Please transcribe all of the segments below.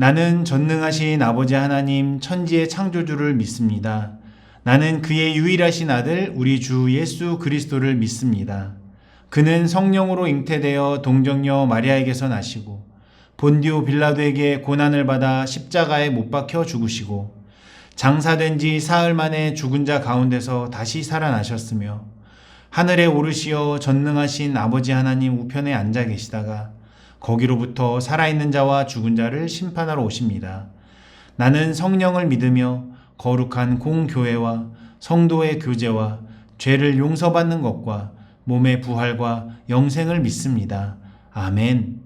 나는 전능하신 아버지 하나님 천지의 창조주를 믿습니다. 나는 그의 유일하신 아들 우리 주 예수 그리스도를 믿습니다. 그는 성령으로 잉태되어 동정녀 마리아에게서 나시고 본디오 빌라도에게 고난을 받아 십자가에 못 박혀 죽으시고 장사된 지 사흘 만에 죽은 자 가운데서 다시 살아나셨으며 하늘에 오르시어 전능하신 아버지 하나님 우편에 앉아 계시다가 거기로부터 살아있는 자와 죽은 자를 심판하러 오십니다. 나는 성령을 믿으며 거룩한 공교회와 성도의 교제와 죄를 용서받는 것과 몸의 부활과 영생을 믿습니다. 아멘.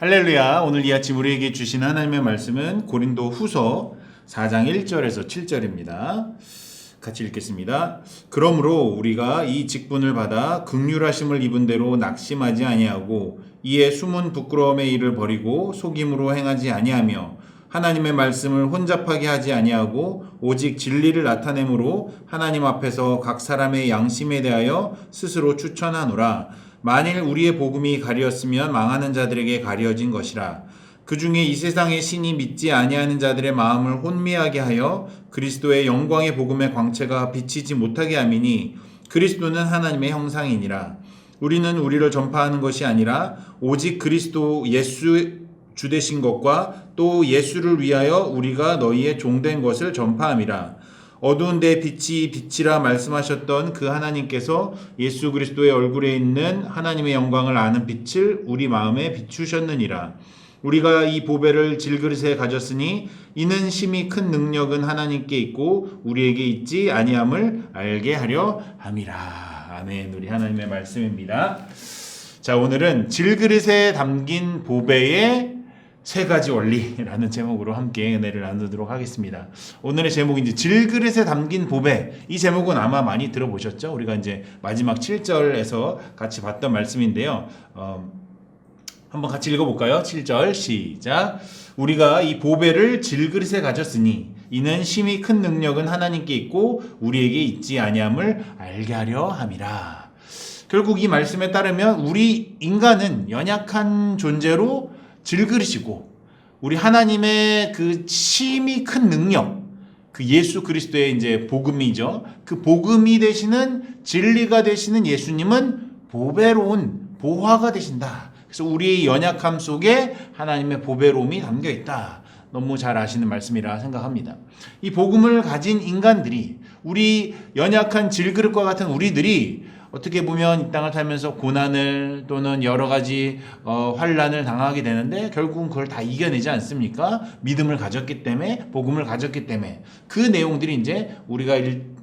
할렐루야. 오늘 이 아침 우리에게 주신 하나님의 말씀은 고린도 후서 4장 1절에서 7절입니다. 같이 읽겠습니다. 그러므로 우리가 이 직분을 받아 긍휼하심을 입은 대로 낙심하지 아니하고 이에 숨은 부끄러움의 일을 버리고 속임으로 행하지 아니하며 하나님의 말씀을 혼잡하게 하지 아니하고 오직 진리를 나타내므로 하나님 앞에서 각 사람의 양심에 대하여 스스로 추천하노라. 만일 우리의 복음이 가리었으면 망하는 자들에게 가려진 것이라. 그 중에 이 세상의 신이 믿지 아니하는 자들의 마음을 혼미하게 하여 그리스도의 영광의 복음의 광채가 비치지 못하게 함이니 그리스도는 하나님의 형상이니라. 우리는 우리를 전파하는 것이 아니라 오직 그리스도 예수 주 되신 것과 또 예수를 위하여 우리가 너희의 종된 것을 전파함이라. 어두운 데 빛이 빛이라 말씀하셨던 그 하나님께서 예수 그리스도의 얼굴에 있는 하나님의 영광을 아는 빛을 우리 마음에 비추셨느니라. 우리가 이 보배를 질그릇에 가졌으니 이는 심히 큰 능력은 하나님께 있고 우리에게 있지 아니함을 알게 하려 함이라. 아멘. 우리 하나님의 말씀입니다. 자, 오늘은 질그릇에 담긴 보배의 세 가지 원리라는 제목으로 함께 은혜를 나누도록 하겠습니다. 오늘의 제목이 이제 질그릇에 담긴 보배. 이 제목은 아마 많이 들어보셨죠? 우리가 이제 마지막 7절에서 같이 봤던 말씀인데요. 한번 같이 읽어볼까요? 7절 시작. 우리가 이 보배를 질그릇에 가졌으니 이는 심히 큰 능력은 하나님께 있고 우리에게 있지 아니함을 알게 하려 함이라. 결국 이 말씀에 따르면 우리 인간은 연약한 존재로 질그릇이고 우리 하나님의 그 심히 큰 능력, 그 예수 그리스도의 이제 복음이죠. 그 복음이 되시는 진리가 되시는 예수님은 보배로운 보화가 되신다. 그래서 우리의 연약함 속에 하나님의 보배로움이 담겨 있다. 너무 잘 아시는 말씀이라 생각합니다. 이 복음을 가진 인간들이, 우리 연약한 질그릇과 같은 우리들이 어떻게 보면 이 땅을 살면서 고난을 또는 여러 가지 환난을 당하게 되는데 결국은 그걸 다 이겨내지 않습니까? 믿음을 가졌기 때문에, 복음을 가졌기 때문에. 그 내용들이 이제 우리가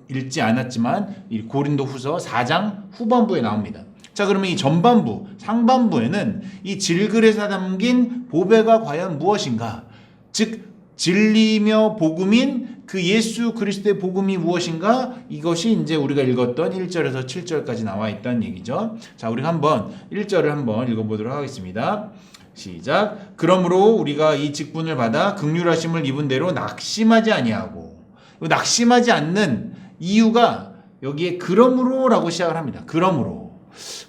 읽지 않았지만 이 고린도후서 4장 후반부에 나옵니다. 자, 그러면 이 전반부, 상반부에는 이 질글에 담긴 보배가 과연 무엇인가? 즉 진리며 복음인 그 예수 그리스도의 복음이 무엇인가? 이것이 이제 우리가 읽었던 1절에서 7절까지 나와 있다는 얘기죠. 자, 우리가 한번 1절을 한번 읽어보도록 하겠습니다. 시작. 그러므로 우리가 이 직분을 받아 긍휼하심을 입은 대로 낙심하지 아니하고, 낙심하지 않는 이유가 여기에 그러므로라고 시작을 합니다.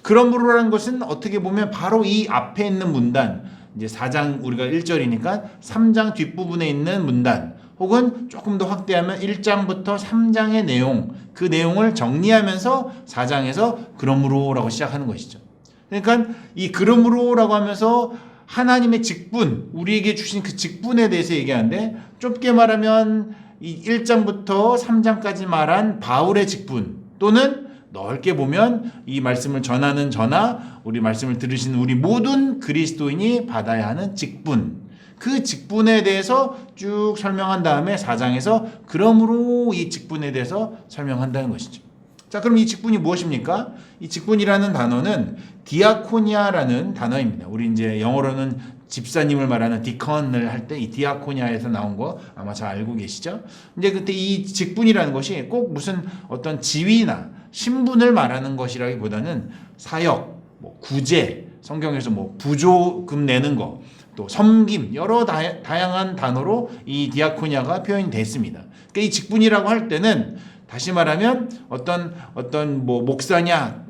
그러므로라는 것은 어떻게 보면 바로 이 앞에 있는 문단, 이제 4장 우리가 1절이니까 3장 뒷부분에 있는 문단, 혹은 조금 더 확대하면 1장부터 3장의 내용, 그 내용을 정리하면서 4장에서 그러므로라고 시작하는 것이죠. 그러니까 이 그러므로라고 하면서 하나님의 직분, 우리에게 주신 그 직분에 대해서 얘기하는데, 좁게 말하면 이 1장부터 3장까지 말한 바울의 직분, 또는 넓게 보면 이 말씀을 전하는 저나 우리 말씀을 들으시는 우리 모든 그리스도인이 받아야 하는 직분, 그 직분에 대해서 쭉 설명한 다음에 4장에서 그러므로 이 직분에 대해서 설명한다는 것이죠. 자, 그럼 이 직분이 무엇입니까? 이 직분이라는 단어는 디아코니아라는 단어입니다. 우리 이제 영어로는 집사님을 말하는 디컨을 할 때 이 디아코니아에서 나온 거 아마 잘 알고 계시죠? 이제 그때 이 직분이라는 것이 꼭 무슨 어떤 지위나 신분을 말하는 것이라기보다는 사역, 구제, 성경에서 부조금 내는 거, 또 섬김, 여러 다양한 단어로 이 디아코니아가 표현이 됐습니다. 그러니까 이 직분이라고 할 때는 다시 말하면 어떤 목사냐,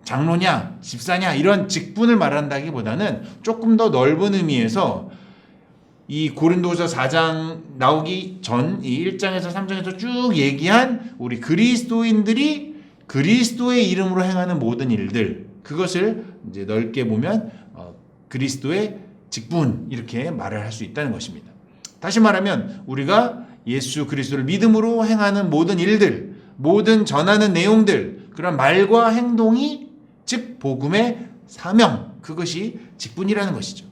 장로냐, 집사냐 이런 직분을 말한다기보다는 조금 더 넓은 의미에서 이 고린도후서 4장 나오기 전 이 1장에서 3장에서 쭉 얘기한 우리 그리스도인들이 그리스도의 이름으로 행하는 모든 일들, 그것을 이제 넓게 보면 그리스도의 직분, 이렇게 말을 할 수 있다는 것입니다. 다시 말하면 우리가 예수 그리스도를 믿음으로 행하는 모든 일들, 모든 전하는 내용들, 그런 말과 행동이 즉 복음의 사명, 그것이 직분이라는 것이죠.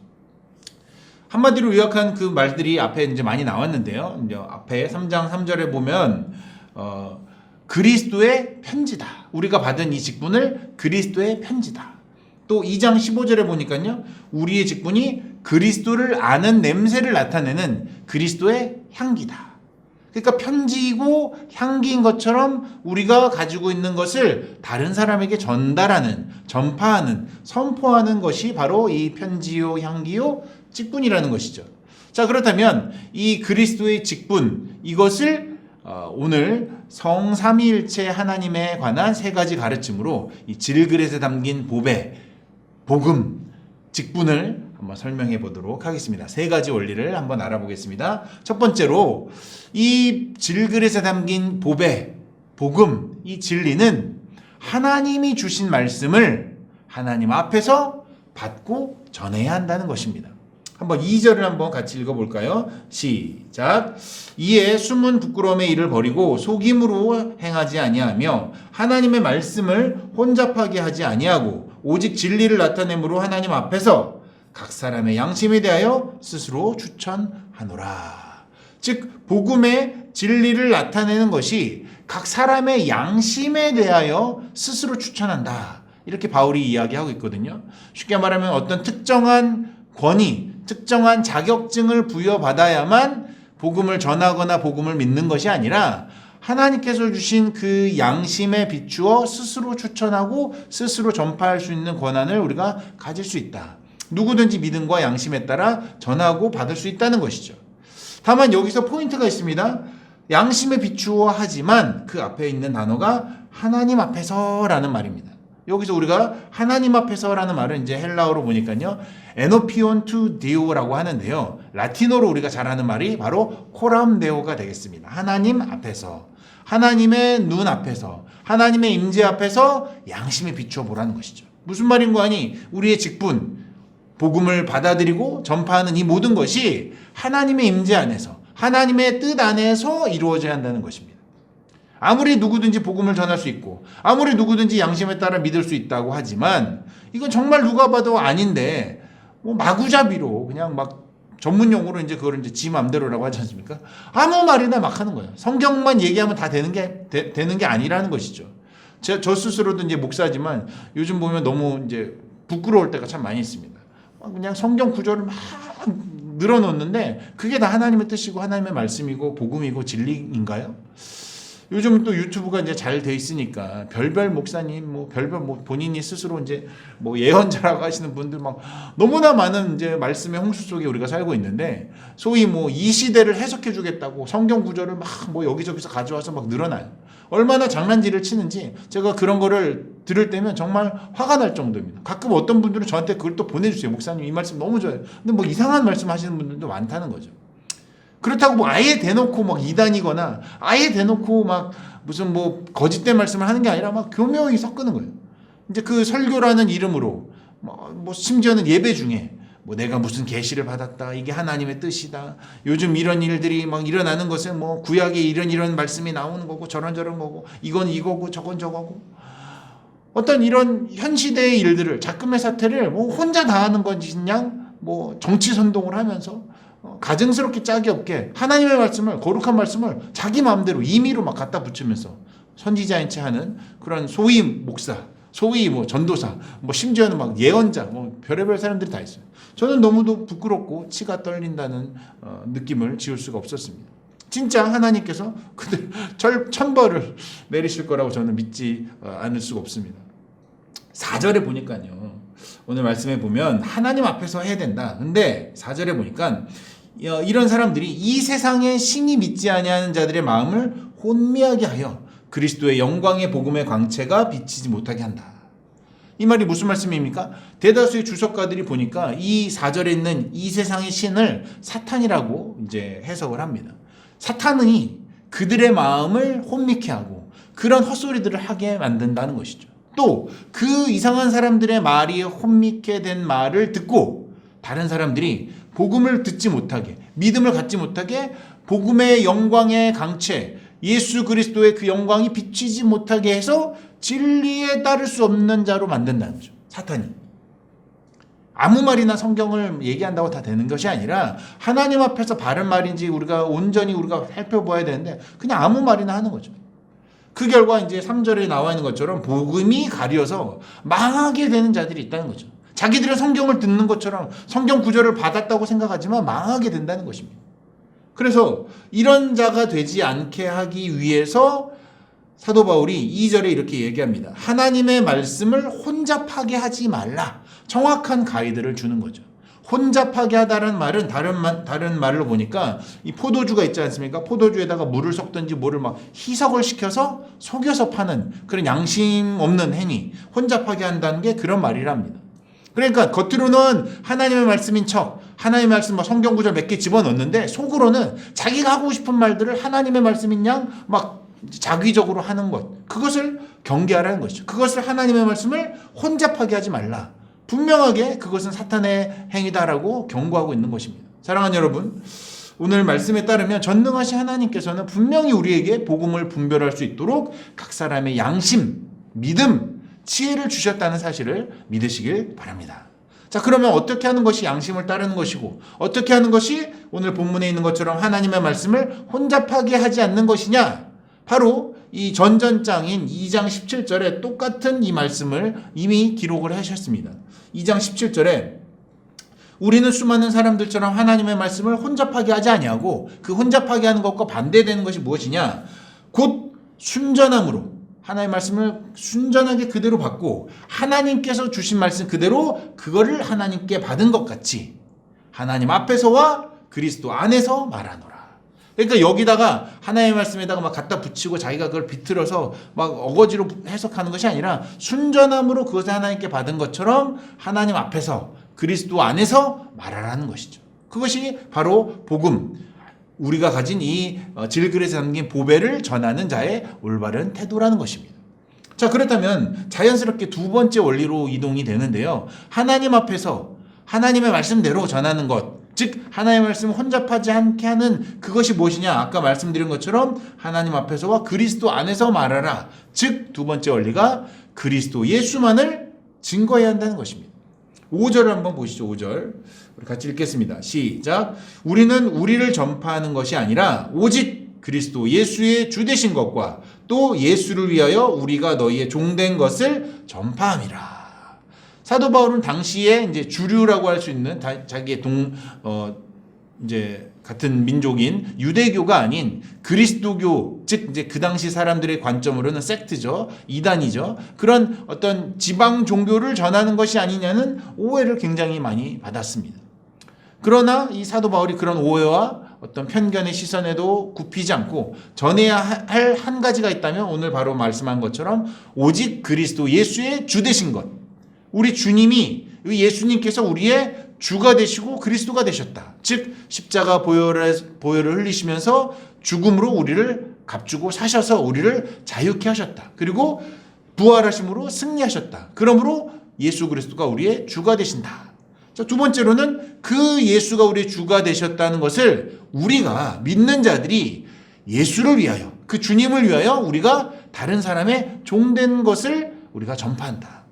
한마디로 요약한 그 말들이 앞에 이제 많이 나왔는데요. 이제 앞에 3장 3절에 보면 그리스도의 편지다. 우리가 받은 이 직분을 그리스도의 편지다. 또 2장 15절에 보니까요, 우리의 직분이 그리스도를 아는 냄새를 나타내는 그리스도의 향기다. 그러니까 편지이고 향기인 것처럼 우리가 가지고 있는 것을 다른 사람에게 전달하는, 전파하는, 선포하는 것이 바로 이 편지요, 향기요, 직분이라는 것이죠. 자, 그렇다면 이 그리스도의 직분, 이것을 오늘 성삼위일체 하나님에 관한 세 가지 가르침으로 이 질그릇에 담긴 보배, 복음, 직분을 한번 설명해 보도록 하겠습니다. 세 가지 원리를 한번 알아보겠습니다. 첫 번째로 이 질그릇에 담긴 보배, 복음, 이 진리는 하나님이 주신 말씀을 하나님 앞에서 받고 전해야 한다는 것입니다. 한번 2절을 한번 같이 읽어볼까요? 시작. 이에 숨은 부끄러움의 일을 버리고 속임으로 행하지 아니하며 하나님의 말씀을 혼잡하게 하지 아니하고 오직 진리를 나타내므로 하나님 앞에서 각 사람의 양심에 대하여 스스로 추천하노라. 즉 복음의 진리를 나타내는 것이 각 사람의 양심에 대하여 스스로 추천한다. 이렇게 바울이 이야기하고 있거든요. 쉽게 말하면 어떤 특정한 권위, 특정한 자격증을 부여받아야만 복음을 전하거나 복음을 믿는 것이 아니라 하나님께서 주신 그 양심에 비추어 스스로 추천하고 스스로 전파할 수 있는 권한을 우리가 가질 수 있다. 누구든지 믿음과 양심에 따라 전하고 받을 수 있다는 것이죠. 다만 여기서 포인트가 있습니다. 양심에 비추어 하지만 그 앞에 있는 단어가 하나님 앞에서라는 말입니다. 여기서 우리가 하나님 앞에서라는 말은 이제 헬라어로 보니까요, 에노피온 투 디오라고 하는데요. 라틴어로 우리가 잘 아는 말이 바로 코람 데오가 되겠습니다. 하나님 앞에서, 하나님의 눈 앞에서, 하나님의 임재 앞에서 양심에 비추어 보라는 것이죠. 무슨 말인 거 아니? 우리의 직분, 복음을 받아들이고 전파하는 이 모든 것이 하나님의 임재 안에서, 하나님의 뜻 안에서 이루어져야 한다는 것입니다. 아무리 누구든지 복음을 전할 수 있고 아무리 누구든지 양심에 따라 믿을 수 있다고 하지만 이건 정말 누가 봐도 아닌데 뭐 마구잡이로 그냥 막 전문 용어로 이제 그걸 이제 지 맘대로라고 하지 않습니까? 아무 말이나 막 하는 거예요. 성경만 얘기하면 다 되는 게 아니라는 것이죠. 저 스스로도 이제 목사지만 요즘 보면 너무 이제 부끄러울 때가 참 많이 있습니다. 그냥 성경 구절을 막 늘어놓는데 그게 다 하나님의 뜻이고 하나님의 말씀이고 복음이고 진리인가요? 요즘 또 유튜브가 이제 잘 돼 있으니까 별별 목사님, 뭐 별별 뭐 본인이 스스로 이제 뭐 예언자라고 하시는 분들 막 너무나 많은 이제 말씀의 홍수 속에 우리가 살고 있는데 소위 뭐 이 시대를 해석해 주겠다고 성경 구절을 막 뭐 여기저기서 가져와서 막 늘어나요. 얼마나 장난질을 치는지 제가 그런 거를 들을 때면 정말 화가 날 정도입니다. 가끔 어떤 분들은 저한테 그걸 또 보내주세요. 목사님 이 말씀 너무 좋아요. 근데 뭐 이상한 말씀 하시는 분들도 많다는 거죠. 그렇다고 뭐 아예 대놓고 막 이단이거나 아예 대놓고 막 무슨 뭐 거짓된 말씀을 하는 게 아니라 막 교묘히 섞는 거예요. 이제 그 설교라는 이름으로 뭐 심지어는 예배 중에 뭐 내가 무슨 계시를 받았다, 이게 하나님의 뜻이다, 요즘 이런 일들이 막 일어나는 것은 뭐 구약에 이런 말씀이 나오는 거고 저런 거고 이건 이거고 저건 저거고 어떤 이런 현 시대의 일들을 작금의 사태를 뭐 혼자 다 하는 건지 그냥 뭐 정치 선동을 하면서 가증스럽게 짝이 없게 하나님의 말씀을, 거룩한 말씀을 자기 마음대로 임의로 막 갖다 붙이면서 선지자인 채 하는 그런 소위 목사, 소위 뭐 전도사, 뭐 심지어는 막 예언자, 뭐 별의별 사람들이 다 있어요. 저는 너무도 부끄럽고 치가 떨린다는 느낌을 지울 수가 없었습니다. 진짜 하나님께서 그들 천벌을 내리실 거라고 저는 믿지 않을 수가 없습니다. 4절에 보니까요. 오늘 말씀에 보면 하나님 앞에서 해야 된다. 근데 4절에 보니까 이런 사람들이 이 세상에 신이 믿지 아니하는 자들의 마음을 혼미하게 하여 그리스도의 영광의 복음의 광채가 비치지 못하게 한다. 이 말이 무슨 말씀입니까? 대다수의 주석가들이 보니까 이 4절에 있는 이 세상의 신을 사탄이라고 이제 해석을 합니다. 사탄이 그들의 마음을 혼미케 하고 그런 헛소리들을 하게 만든다는 것이죠. 또 그 이상한 사람들의 말이 혼미케 된 말을 듣고 다른 사람들이 복음을 듣지 못하게, 믿음을 갖지 못하게 복음의 영광의 강체, 예수 그리스도의 그 영광이 비치지 못하게 해서 진리에 따를 수 없는 자로 만든다는 거죠. 사탄이. 아무 말이나 성경을 얘기한다고 다 되는 것이 아니라 하나님 앞에서 바른 말인지 온전히 우리가 살펴봐야 되는데 그냥 아무 말이나 하는 거죠. 그 결과 이제 3절에 나와 있는 것처럼 복음이 가려서 망하게 되는 자들이 있다는 거죠. 자기들은 성경을 듣는 것처럼 성경 구절을 받았다고 생각하지만 망하게 된다는 것입니다. 그래서 이런 자가 되지 않게 하기 위해서 사도 바울이 2절에 이렇게 얘기합니다. 하나님의 말씀을 혼잡하게 하지 말라. 정확한 가이드를 주는 거죠. 혼잡하게 하다는 말은 다른 말로 보니까 이 포도주가 있지 않습니까? 포도주에다가 물을 섞든지 뭐를 막 희석을 시켜서 속여서 파는 그런 양심 없는 행위, 혼잡하게 한다는 게 그런 말이랍니다. 그러니까 겉으로는 하나님의 말씀인 척, 하나님의 말씀 성경 구절 몇 개 집어넣는데 속으로는 자기가 하고 싶은 말들을 하나님의 말씀인 양 막 자기적으로 하는 것, 그것을 경계하라는 것이죠. 그것을 하나님의 말씀을 혼잡하게 하지 말라. 분명하게 그것은 사탄의 행위다라고 경고하고 있는 것입니다. 사랑하는 여러분, 오늘 말씀에 따르면 전능하신 하나님께서는 분명히 우리에게 복음을 분별할 수 있도록 각 사람의 양심, 믿음, 지혜를 주셨다는 사실을 믿으시길 바랍니다. 자, 그러면 어떻게 하는 것이 양심을 따르는 것이고 어떻게 하는 것이 오늘 본문에 있는 것처럼 하나님의 말씀을 혼잡하게 하지 않는 것이냐? 바로 이 전전장인 2장 17절에 똑같은 이 말씀을 이미 기록을 하셨습니다. 2장 17절에 우리는 수많은 사람들처럼 하나님의 말씀을 혼잡하게 하지 아니하고 그 혼잡하게 하는 것과 반대되는 것이 무엇이냐? 곧 순전함으로 하나님의 말씀을 순전하게 그대로 받고 하나님께서 주신 말씀 그대로 그거를 하나님께 받은 것 같이 하나님 앞에서와 그리스도 안에서 말하노라. 그러니까 여기다가 하나님의 말씀에다가 막 갖다 붙이고 자기가 그걸 비틀어서 막 어거지로 해석하는 것이 아니라 순전함으로 그것을 하나님께 받은 것처럼 하나님 앞에서 그리스도 안에서 말하라는 것이죠. 그것이 바로 복음, 우리가 가진 이 질그릇에 담긴 보배를 전하는 자의 올바른 태도라는 것입니다. 자, 그렇다면 자연스럽게 두 번째 원리로 이동이 되는데요. 하나님 앞에서 하나님의 말씀대로 전하는 것, 즉 하나님의 말씀을 혼잡하지 않게 하는 그것이 무엇이냐? 아까 말씀드린 것처럼 하나님 앞에서와 그리스도 안에서 말하라. 즉 두 번째 원리가 그리스도 예수만을 증거해야 한다는 것입니다. 5절을 한번 보시죠. 5절 우리 같이 읽겠습니다. 시작. 우리는 우리를 전파하는 것이 아니라 오직 그리스도 예수의 주되신 것과 또 예수를 위하여 우리가 너희의 종된 것을 전파함이라. 사도 바울은 당시에 이제 주류라고 할 수 있는 자기의 이제 같은 민족인 유대교가 아닌 그리스도교, 즉 이제 그 당시 사람들의 관점으로는 섹트죠, 이단이죠. 그런 어떤 지방 종교를 전하는 것이 아니냐는 오해를 굉장히 많이 받았습니다. 그러나 이 사도 바울이 그런 오해와 어떤 편견의 시선에도 굽히지 않고 전해야 할 한 가지가 있다면 오늘 바로 말씀한 것처럼 오직 그리스도 예수의 주 되신 것. 우리 주님이 예수님께서 우리의 주가 되시고 그리스도가 되셨다. 즉 십자가 보혈을 흘리시면서 죽음으로 우리를 값주고 사셔서 우리를 자유케 하셨다. 그리고 부활하심으로 승리하셨다. 그러므로 예수 그리스도가 우리의 주가 되신다. 자, 두 번째로는 그 예수가 우리의 주가 되셨다는 것을 우리가 믿는 자들이 예수를 위하여, 그 주님을 위하여 우리가 다른 사람의 종된 것을 우리가 전파한다.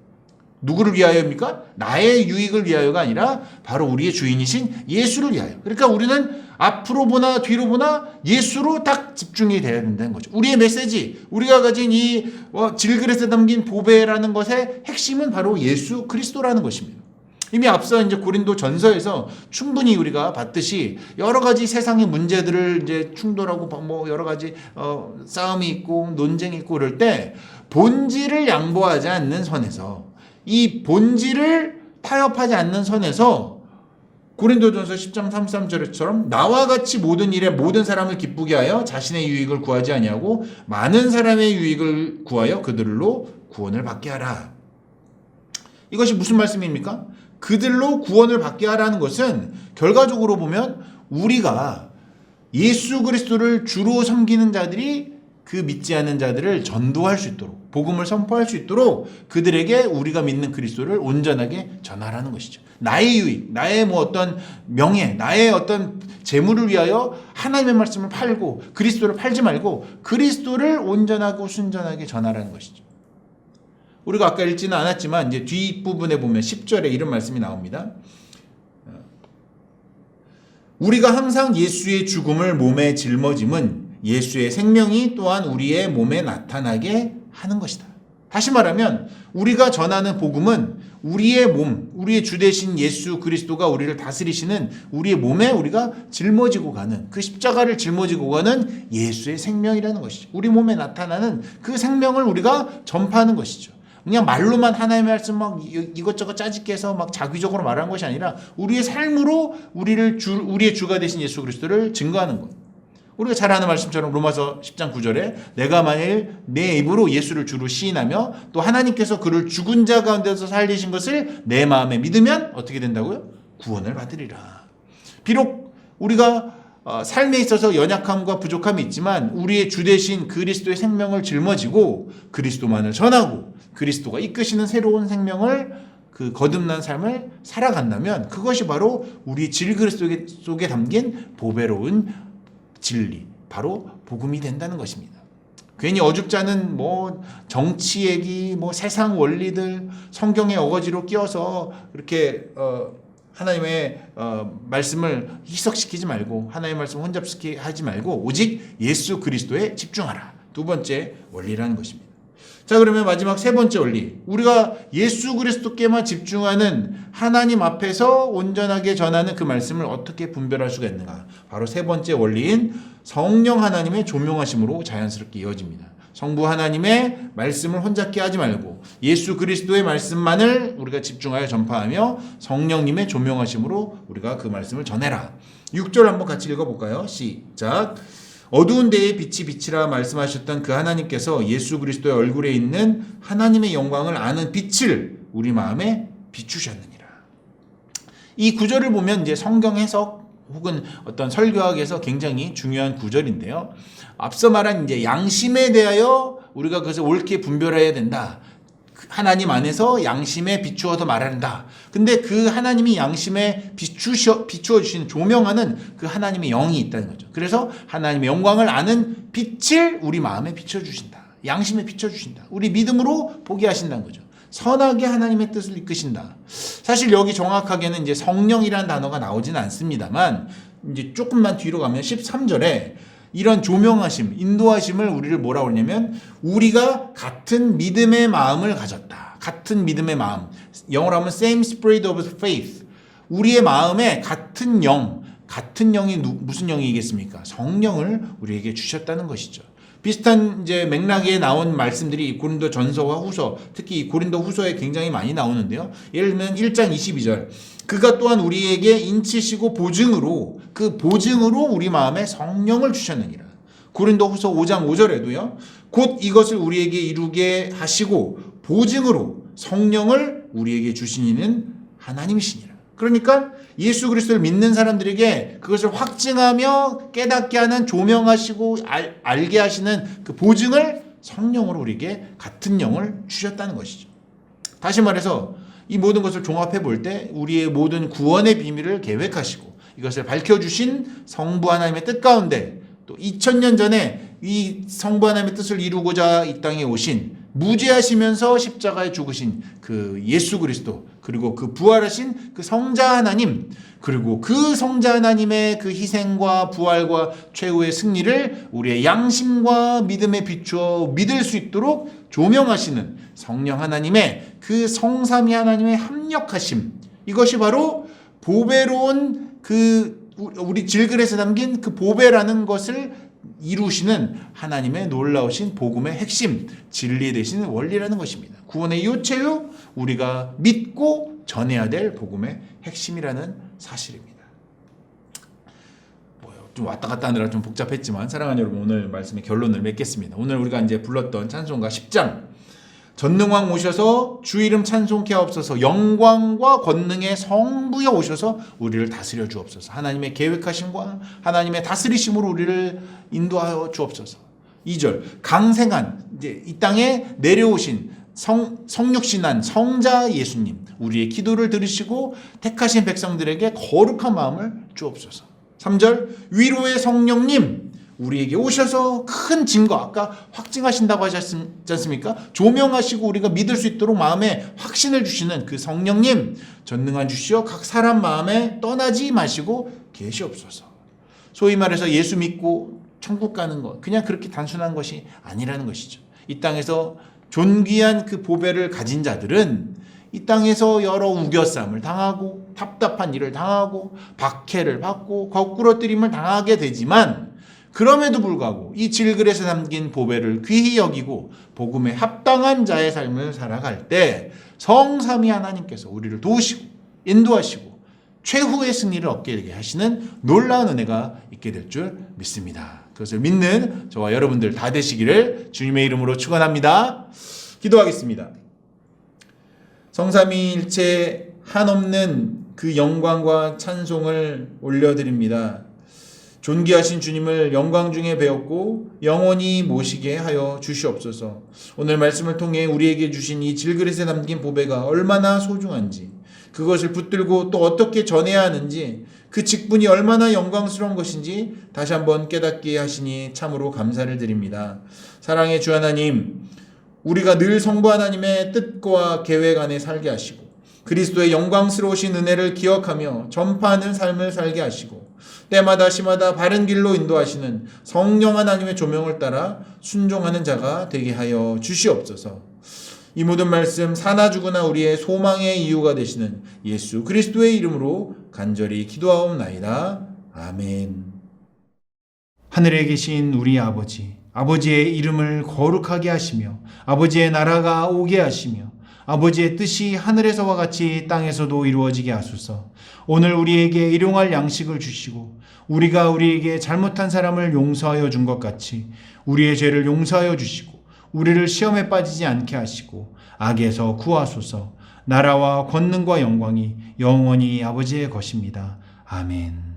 누구를 위하여입니까? 나의 유익을 위하여가 아니라 바로 우리의 주인이신 예수를 위하여. 그러니까 우리는 앞으로 보나 뒤로 보나 예수로 딱 집중이 돼야 된다는 거죠. 우리의 메시지, 우리가 가진 이 질그릇에 담긴 보배라는 것의 핵심은 바로 예수 그리스도라는 것입니다. 이미 앞서 이제 고린도 전서에서 충분히 우리가 봤듯이 여러 가지 세상의 문제들을 이제 충돌하고 뭐 여러 가지 싸움이 있고 논쟁이 있고 그럴 때 본질을 양보하지 않는 선에서, 이 본질을 타협하지 않는 선에서 고린도전서 10장 33절처럼 나와 같이 모든 일에 모든 사람을 기쁘게 하여 자신의 유익을 구하지 아니하고 많은 사람의 유익을 구하여 그들로 구원을 받게 하라. 이것이 무슨 말씀입니까? 그들로 구원을 받게 하라는 것은 결과적으로 보면 우리가 예수 그리스도를 주로 섬기는 자들이 그 믿지 않는 자들을 전도할 수 있도록, 복음을 선포할 수 있도록 그들에게 우리가 믿는 그리스도를 온전하게 전하라는 것이죠. 나의 유익, 나의 뭐 어떤 명예, 나의 어떤 재물을 위하여 하나님의 말씀을 팔고 그리스도를 팔지 말고 그리스도를 온전하고 순전하게 전하라는 것이죠. 우리가 아까 읽지는 않았지만 이제 뒷부분에 보면 10절에 이런 말씀이 나옵니다. 우리가 항상 예수의 죽음을 몸에 짊어짐은 예수의 생명이 또한 우리의 몸에 나타나게 하는 것이다. 다시 말하면 우리가 전하는 복음은 우리의 몸, 우리의 주 되신 예수 그리스도가 우리를 다스리시는 우리의 몸에 우리가 짊어지고 가는, 그 십자가를 짊어지고 가는 예수의 생명이라는 것이죠. 우리 몸에 나타나는 그 생명을 우리가 전파하는 것이죠. 그냥 말로만 하나님의 말씀 막 이것저것 짜집게 해서 막 자기적으로 말하는 것이 아니라 우리의 삶으로 우리의 주가 되신 예수 그리스도를 증거하는 것. 우리가 잘 아는 말씀처럼 로마서 10장 9절에 내가 만일 내 입으로 예수를 주로 시인하며 또 하나님께서 그를 죽은 자 가운데서 살리신 것을 내 마음에 믿으면 어떻게 된다고요? 구원을 받으리라. 비록 우리가 삶에 있어서 연약함과 부족함이 있지만 우리의 주 되신 그리스도의 생명을 짊어지고 그리스도만을 전하고 그리스도가 이끄시는 새로운 생명을, 그 거듭난 삶을 살아간다면 그것이 바로 우리 질그릇 속에 담긴 보배로운 진리, 바로 복음이 된다는 것입니다. 괜히 어줍지 않은 뭐 정치 얘기, 뭐 세상 원리들 성경의 어거지로 끼워서 이렇게 하나님의 말씀을 희석시키지 말고 하나님의 말씀을 혼잡시키게 하지 말고 오직 예수 그리스도에 집중하라. 두 번째 원리라는 것입니다. 자, 그러면 마지막 세 번째 원리, 우리가 예수 그리스도께만 집중하는 하나님 앞에서 온전하게 전하는 그 말씀을 어떻게 분별할 수가 있는가? 바로 세 번째 원리인 성령 하나님의 조명하심으로 자연스럽게 이어집니다. 성부 하나님의 말씀을 혼잡게 하지 말고 예수 그리스도의 말씀만을 우리가 집중하여 전파하며 성령님의 조명하심으로 우리가 그 말씀을 전해라. 6절 한번 같이 읽어볼까요? 시작. 어두운 데에 빛이 비치라 말씀하셨던 그 하나님께서 예수 그리스도의 얼굴에 있는 하나님의 영광을 아는 빛을 우리 마음에 비추셨느니라. 이 구절을 보면 이제 성경 해석 혹은 어떤 설교학에서 굉장히 중요한 구절인데요. 앞서 말한 이제 양심에 대하여 우리가 그것을 옳게 분별해야 된다. 하나님 안에서 양심에 비추어서 말한다. 근데 그 하나님이 양심에 비추어 주신 조명하는 그 하나님의 영이 있다는 거죠. 그래서 하나님의 영광을 아는 빛을 우리 마음에 비춰 주신다. 양심에 비춰 주신다. 우리 믿음으로 보게 하신다는 거죠. 선하게 하나님의 뜻을 이끄신다. 사실 여기 정확하게는 이제 성령이라는 단어가 나오지는 않습니다만 이제 조금만 뒤로 가면 13절에 이런 조명하심, 인도하심을 우리를 뭐라고 그러냐면 우리가 같은 믿음의 마음을 가졌다. 같은 믿음의 마음. 영어로 하면 same spirit of faith. 우리의 마음에 같은 영, 같은 영이 무슨 영이겠습니까? 성령을 우리에게 주셨다는 것이죠. 비슷한 이제 맥락에 나온 말씀들이 고린도 전서와 후서, 특히 고린도 후서에 굉장히 많이 나오는데요. 예를 들면 1장 22절. 그가 또한 우리에게 인치시고 보증으로 우리 마음에 성령을 주셨느니라. 고린도 후서 5장 5절에도요. 곧 이것을 우리에게 이루게 하시고 보증으로 성령을 우리에게 주신 이는 하나님이시니라. 그러니까 예수 그리스도를 믿는 사람들에게 그것을 확증하며 깨닫게 하는 조명하시고 알게 하시는 그 보증을 성령으로 우리에게 같은 영을 주셨다는 것이죠. 다시 말해서 이 모든 것을 종합해 볼 때 우리의 모든 구원의 비밀을 계획하시고 이것을 밝혀주신 성부 하나님의 뜻 가운데 또 2000년 전에 이 성부 하나님의 뜻을 이루고자 이 땅에 오신 무죄하시면서 십자가에 죽으신 그 예수 그리스도 그리고 그 부활하신 그 성자 하나님 그리고 그 성자 하나님의 그 희생과 부활과 최후의 승리를 우리의 양심과 믿음에 비추어 믿을 수 있도록 조명하시는 성령 하나님의 그 성삼위 하나님의 합력하심 이것이 바로 보배로운 그 우리 질글에서 담긴 그 보배라는 것을 이루시는 하나님의 놀라우신 복음의 핵심, 진리 되신 원리라는 것입니다. 구원의 요체요 우리가 믿고 전해야 될 복음의 핵심이라는 사실입니다. 좀 왔다 갔다 하느라 좀 복잡했지만 사랑하는 여러분 오늘 말씀의 결론을 맺겠습니다. 오늘 우리가 이제 불렀던 찬송가 10장 전능왕 오셔서 주 이름 찬송케 하옵소서 영광과 권능의 성부여 오셔서 우리를 다스려 주옵소서 하나님의 계획하심과 하나님의 다스리심으로 우리를 인도하여 주옵소서 2절 강생한 이제 이 땅에 내려오신 성육신한 성자 예수님 우리의 기도를 들으시고 택하신 백성들에게 거룩한 마음을 주옵소서 3절 위로의 성령님 우리에게 오셔서 큰 증거 아까 확증하신다고 하셨지 않습니까? 조명하시고 우리가 믿을 수 있도록 마음에 확신을 주시는 그 성령님 전능한 주시어 각 사람 마음에 떠나지 마시고 계시옵소서. 소위 말해서 예수 믿고 천국 가는 것 그냥 그렇게 단순한 것이 아니라는 것이죠. 이 땅에서 존귀한 그 보배를 가진 자들은 이 땅에서 여러 우겨쌈을 당하고 답답한 일을 당하고 박해를 받고 거꾸러뜨림을 당하게 되지만 그럼에도 불구하고 이 질글에서 담긴 보배를 귀히 여기고 복음에 합당한 자의 삶을 살아갈 때 성삼위 하나님께서 우리를 도우시고 인도하시고 최후의 승리를 얻게 되게 하시는 놀라운 은혜가 있게 될 줄 믿습니다. 그것을 믿는 저와 여러분들 다 되시기를 주님의 이름으로 축원합니다. 기도하겠습니다. 성삼위일체 한없는 그 영광과 찬송을 올려드립니다. 존귀하신 주님을 영광 중에 배웠고 영원히 모시게 하여 주시옵소서. 오늘 말씀을 통해 우리에게 주신 이 질그릇에 담긴 보배가 얼마나 소중한지 그것을 붙들고 또 어떻게 전해야 하는지 그 직분이 얼마나 영광스러운 것인지 다시 한번 깨닫게 하시니 참으로 감사를 드립니다. 사랑의 주 하나님 우리가 늘 성부 하나님의 뜻과 계획 안에 살게 하시고 그리스도의 영광스러우신 은혜를 기억하며 전파하는 삶을 살게 하시고 때마다 시마다 바른 길로 인도하시는 성령 하나님의 조명을 따라 순종하는 자가 되게 하여 주시옵소서. 이 모든 말씀 사나 죽으나 우리의 소망의 이유가 되시는 예수 그리스도의 이름으로 간절히 기도하옵나이다. 아멘. 하늘에 계신 우리 아버지 아버지의 이름을 거룩하게 하시며 아버지의 나라가 오게 하시며 아버지의 뜻이 하늘에서와 같이 땅에서도 이루어지게 하소서. 오늘 우리에게 일용할 양식을 주시고 우리가 우리에게 잘못한 사람을 용서하여 준 것 같이 우리의 죄를 용서하여 주시고 우리를 시험에 빠지지 않게 하시고 악에서 구하소서. 나라와 권능과 영광이 영원히 아버지의 것입니다. 아멘.